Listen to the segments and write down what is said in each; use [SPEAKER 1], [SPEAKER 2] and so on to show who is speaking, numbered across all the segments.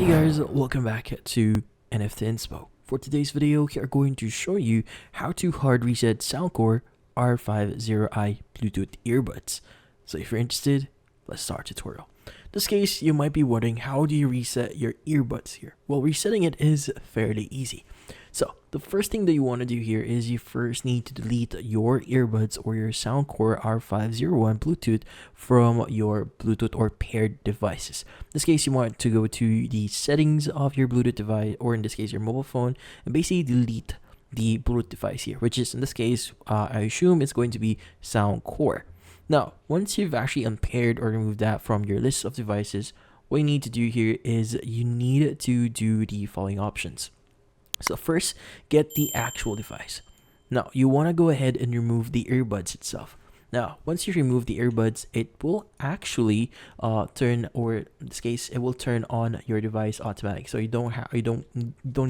[SPEAKER 1] Hey guys, welcome back to NFT Inspo. For today's video, we are going to show you how to hard reset Soundcore R50i Bluetooth earbuds. So if you're interested, let's start tutorial. In this case, you might be wondering, how do you reset your earbuds here? Well, resetting it is fairly easy. So the first thing that you want to do here is you first need to delete your earbuds or your Soundcore R501 Bluetooth from your Bluetooth or paired devices. In this case, you want to go to the settings of your Bluetooth device, or in this case, your mobile phone, and basically delete the Bluetooth device here, which is in this case, I assume it's going to be Soundcore. Now, once you've actually unpaired or removed that from your list of devices, what you need to do here is you need to do the following options. So first, get the actual device. Now, you want to go ahead and remove the earbuds itself. Now, once you remove the earbuds, it will actually turn, or in this case, it will turn on your device automatic. So you don't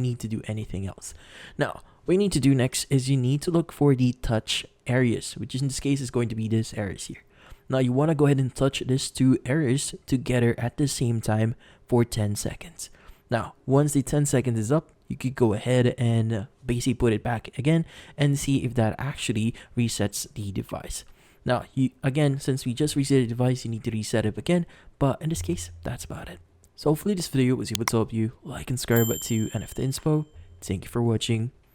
[SPEAKER 1] need to do anything else. Now, what you need to do next is you need to look for the touch areas, which in this case is going to be this areas here. Now, you want to go ahead and touch these two areas together at the same time for 10 seconds. Now, once the 10 seconds is up, you could go ahead and basically put it back again and see if that actually resets the device. Now, again, since we just reset the device, you need to reset it again. But in this case, that's about it. So hopefully this video was able to help you. Like and subscribe to NFT Inspo. Thank you for watching.